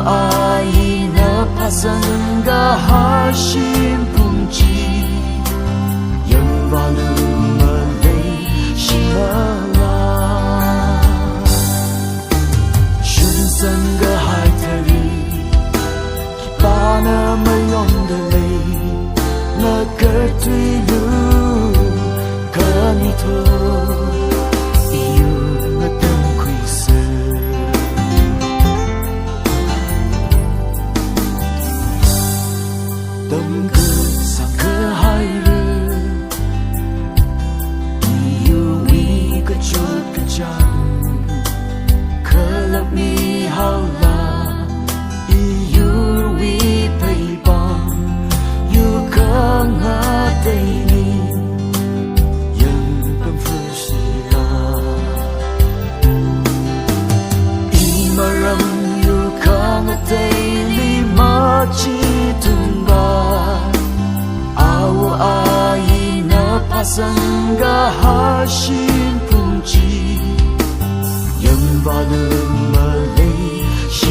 爱那怕生个哈心碰击，yang balu melay si mala， 寻生个海特里，把那没用的泪，那个对路，可你头。等个三个海日，你有一个就个家，可了你好啦，你有一陪伴，有个我对你，ยังเป็น富士啦，一马人有个我对你马吉tunga。爱那怕生个哈心碰击，yang balu melay si